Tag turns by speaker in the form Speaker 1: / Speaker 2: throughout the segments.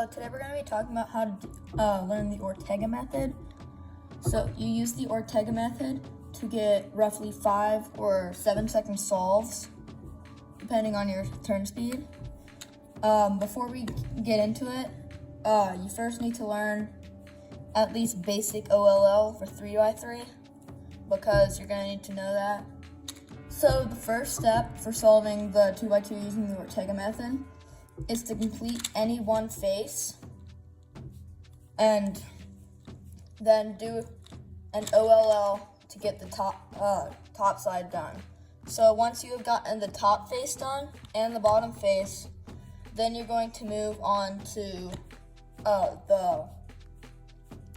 Speaker 1: So today we're going to be talking about how to learn the Ortega method. So you use the Ortega method to get roughly 5 or 7 second solves, depending on your turn speed. Before we get into it, you first need to learn at least basic OLL for 3x3, because you're going to need to know that. So the first step for solving the 2x2 using the Ortega method is to complete any one face and then do an OLL to get the top side done. So once you have gotten the top face done and the bottom face, then you're going to move on to the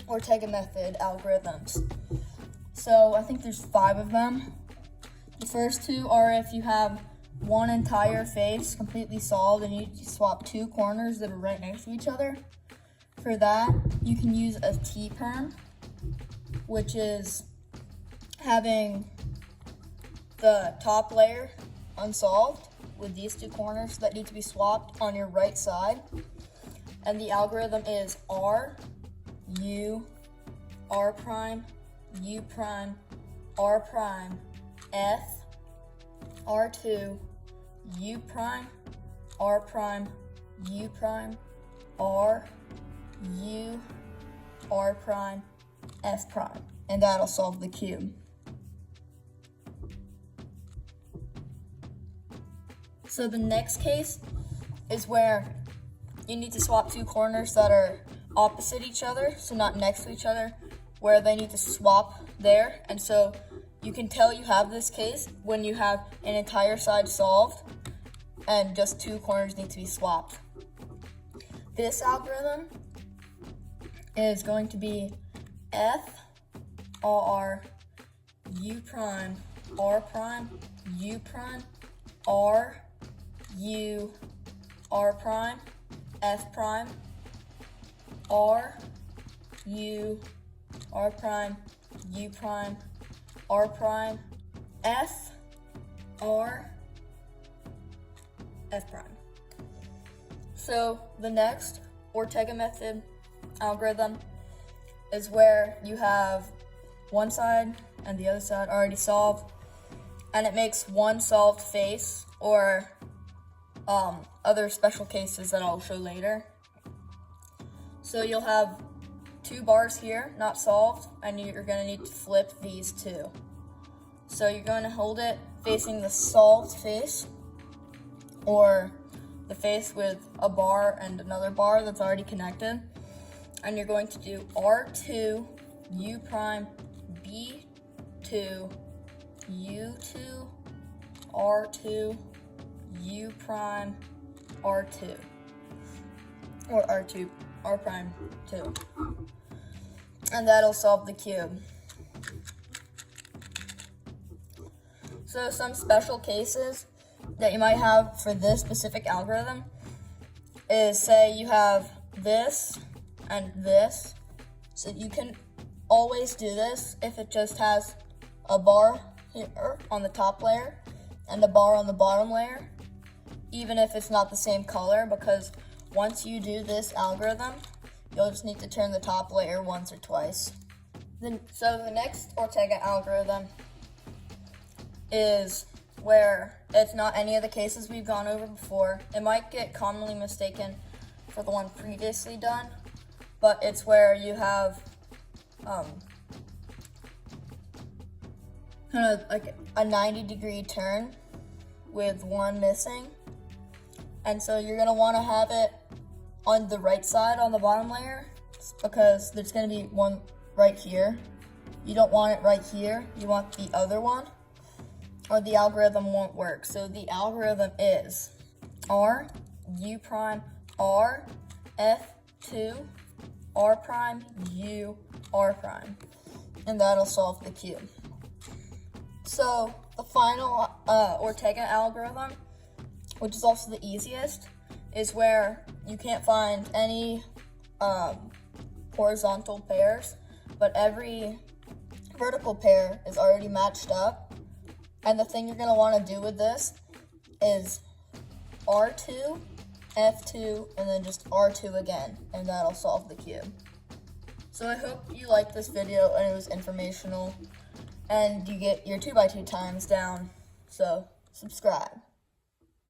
Speaker 1: Ortega method algorithms. So I think there's 5 of them. The first 2 are if you have one entire face completely solved and you swap 2 corners that are right next to each other. For that, you can use a T-perm, which is having the top layer unsolved with these 2 corners that need to be swapped on your right side. And the algorithm is R, U, R prime, U prime, R prime, F, R2, U prime, R prime, U prime, R, U, R prime, F prime. And that'll solve the cube. So the next case is where you need to swap 2 corners that are opposite each other, so not next to each other, where they need to swap there. And so you can tell you have this case when you have an entire side solved and just 2 corners need to be swapped. This algorithm is going to be F, R, U prime, R prime, U prime, R, U, R prime, F prime, R, U, R prime, U prime, R prime, F, R, F prime. So the next Ortega method algorithm is where you have one side and the other side already solved, and it makes one solved face, or other special cases that I'll show later. So you'll have 2 bars here, not solved, and you're going to need to flip these 2. So you're going to hold it facing the solved face, or the face with a bar and another bar that's already connected. And you're going to do R2, U prime, B2, U2, R2, U prime, R2, or R2, R prime 2. And that'll solve the cube. So some special cases that you might have for this specific algorithm is, say you have this and this. So you can always do this if it just has a bar here on the top layer and a bar on the bottom layer, even if it's not the same color, because once you do this algorithm, you'll just need to turn the top layer once or twice. So the next Ortega algorithm is where it's not any of the cases we've gone over before. It might get commonly mistaken for the one previously done, but it's where you have kind of like a 90-degree turn with one missing. And so you're going to want to have it on the right side on the bottom layer, because there's going to be one right here. You don't want it right here. You want the other one, or the algorithm won't work. So the algorithm is R, U prime, R, F2, R prime, U, R prime. And that'll solve the cube. So the final Ortega algorithm, which is also the easiest, is where you can't find any horizontal pairs, but every vertical pair is already matched up. And the thing you're going to want to do with this is R2, F2, and then just R2 again, and that'll solve the cube. So I hope you liked this video and it was informational, and you get your 2x2 times down, so subscribe.